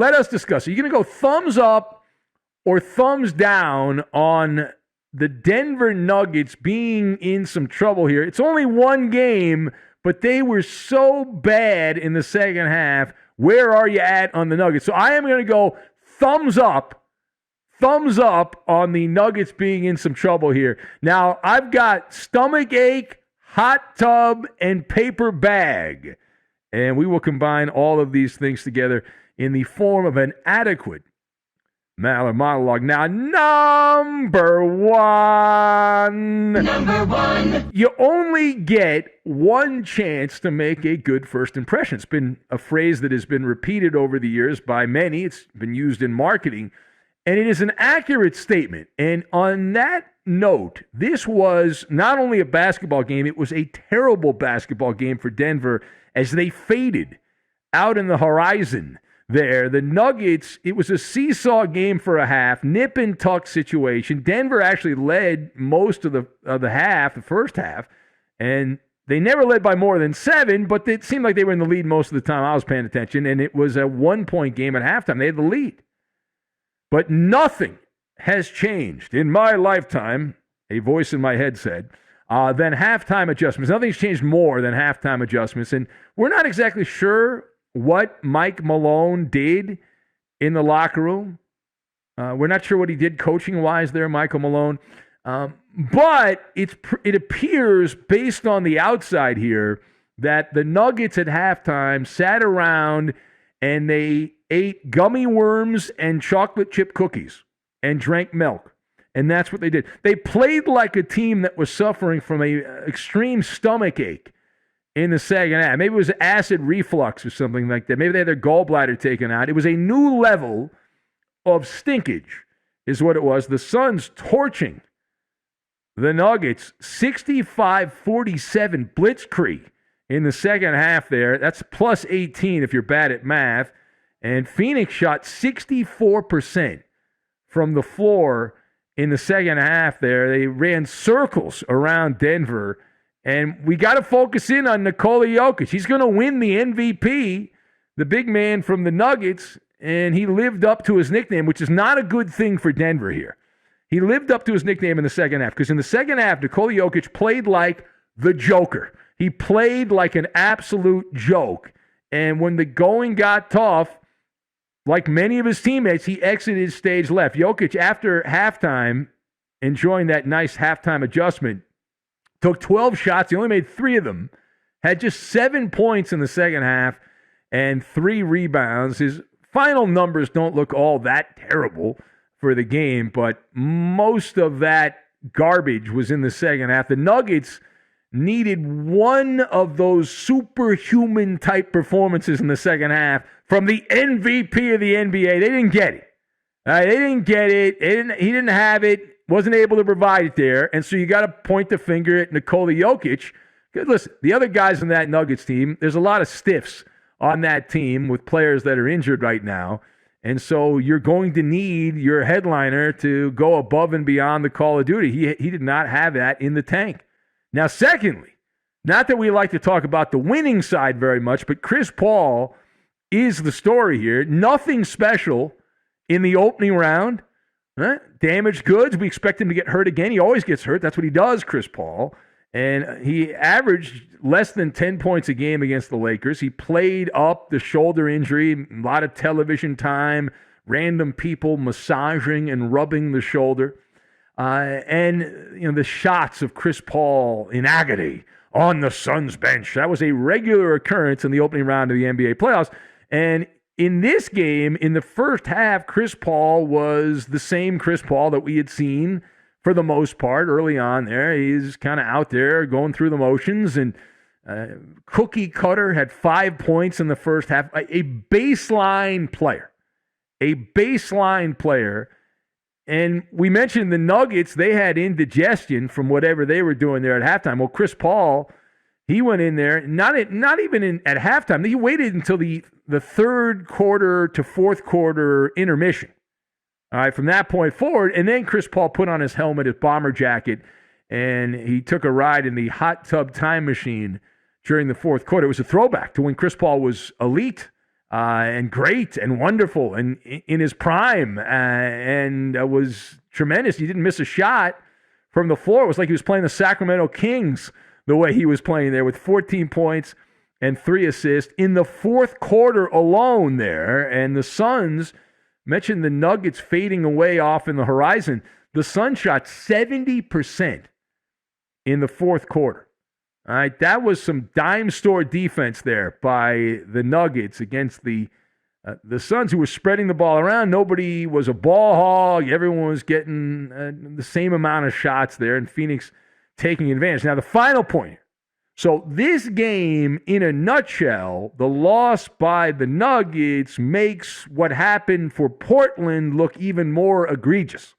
let us discuss. Are you going to go thumbs up or thumbs down on the Denver Nuggets being in some trouble here? It's only one game, but they were so bad in the second half. Where are you at on the Nuggets? So I am going to go thumbs up on the Nuggets being in some trouble here. Now, I've got stomach ache, hot tub, and paper bag. And we will combine all of these things together in the form of an adequate Maller monologue. Now, number one. You only get one chance to make a good first impression. It's been a phrase that has been repeated over the years by many. It's been used in marketing. And it is an accurate statement. And on that note, this was not only a basketball game, it was a terrible basketball game for Denver as they faded out in the horizon there. The Nuggets, it was a seesaw game for a half, nip and tuck situation. Denver actually led most of the half, the first half, and they never led by more than 7, but it seemed like they were in the lead most of the time I was paying attention, and it was a 1-point game at halftime. They had the lead. But nothing has changed in my lifetime, a voice in my head said, than halftime adjustments. Nothing's changed more than halftime adjustments. And we're not exactly sure what Mike Malone did in the locker room. We're not sure what he did coaching-wise there, Michael Malone. But it appears, based on the outside here, that the Nuggets at halftime sat around and they ate gummy worms and chocolate chip cookies and drank milk. And that's what they did. They played like a team that was suffering from an extreme stomach ache in the second half. Maybe it was acid reflux or something like that. Maybe they had their gallbladder taken out. It was a new level of stinkage is what it was. The Suns torching the Nuggets 65-47 blitzkrieg in the second half there. That's plus 18 if you're bad at math. And Phoenix shot 64% from the floor in the second half there. They ran circles around Denver. And we got to focus in on Nikola Jokic. He's going to win the MVP, the big man from the Nuggets, and he lived up to his nickname, which is not a good thing for Denver here. He lived up to his nickname in the second half because in the second half, Nikola Jokic played like the Joker. He played like an absolute joke. And when the going got tough, like many of his teammates, he exited stage left. Jokic, after halftime, enjoying that nice halftime adjustment, took 12 shots. He only made 3 of them. Had just 7 points in the second half and 3 rebounds. His final numbers don't look all that terrible for the game, but most of that garbage was in the second half. The Nuggets needed one of those superhuman type performances in the second half from the MVP of the NBA. They didn't get it. They didn't get it. He didn't have it. Wasn't able to provide it there. And so you got to point the finger at Nikola Jokic. Listen, the other guys on that Nuggets team, there's a lot of stiffs on that team with players that are injured right now. And so you're going to need your headliner to go above and beyond the call of duty. He did not have that in the tank. Now, secondly, not that we like to talk about the winning side very much, but Chris Paul is the story here. Nothing special in the opening round. Damaged goods. We expect him to get hurt again. He always gets hurt. That's what he does, Chris Paul. And he averaged less than 10 points a game against the Lakers. He played up the shoulder injury, a lot of television time, random people massaging and rubbing the shoulder. And the shots of Chris Paul in agony on the Suns bench. That was a regular occurrence in the opening round of the NBA playoffs. And in this game, in the first half, Chris Paul was the same Chris Paul that we had seen for the most part early on there. He's kind of out there going through the motions. And Cookie Cutter had 5 points in the first half. A baseline player. A baseline player. And we mentioned the Nuggets, they had indigestion from whatever they were doing there at halftime. Well, Chris Paul, he went in there, not even at halftime. He waited until the third quarter to fourth quarter intermission. All right, from that point forward, and then Chris Paul put on his helmet, his bomber jacket, and he took a ride in the hot tub time machine during the fourth quarter. It was a throwback to when Chris Paul was elite and great and wonderful and in his prime, and was tremendous. He didn't miss a shot from the floor. It was like he was playing the Sacramento Kings the way he was playing there, with 14 points and 3 assists in the fourth quarter alone there. And the Suns, mentioned the Nuggets fading away off in the horizon. The Suns shot 70% in the fourth quarter. All right, that was some dime store defense there by the Nuggets against the Suns, who were spreading the ball around. Nobody was a ball hog. Everyone was getting the same amount of shots there, and Phoenix taking advantage. Now, the final point. So this game, in a nutshell, the loss by the Nuggets makes what happened for Portland look even more egregious.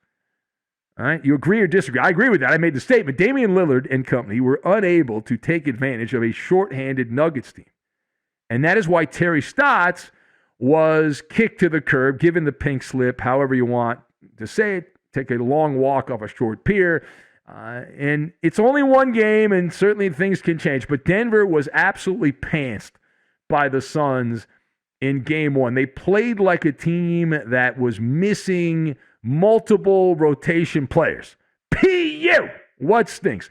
All right, you agree or disagree? I agree with that. I made the statement. Damian Lillard and company were unable to take advantage of a shorthanded Nuggets team. And that is why Terry Stotts was kicked to the curb, given the pink slip, however you want to say it, take a long walk off a short pier. And it's only one game, and certainly things can change. But Denver was absolutely pantsed by the Suns in game one. They played like a team that was missing multiple rotation players. PU! What stinks?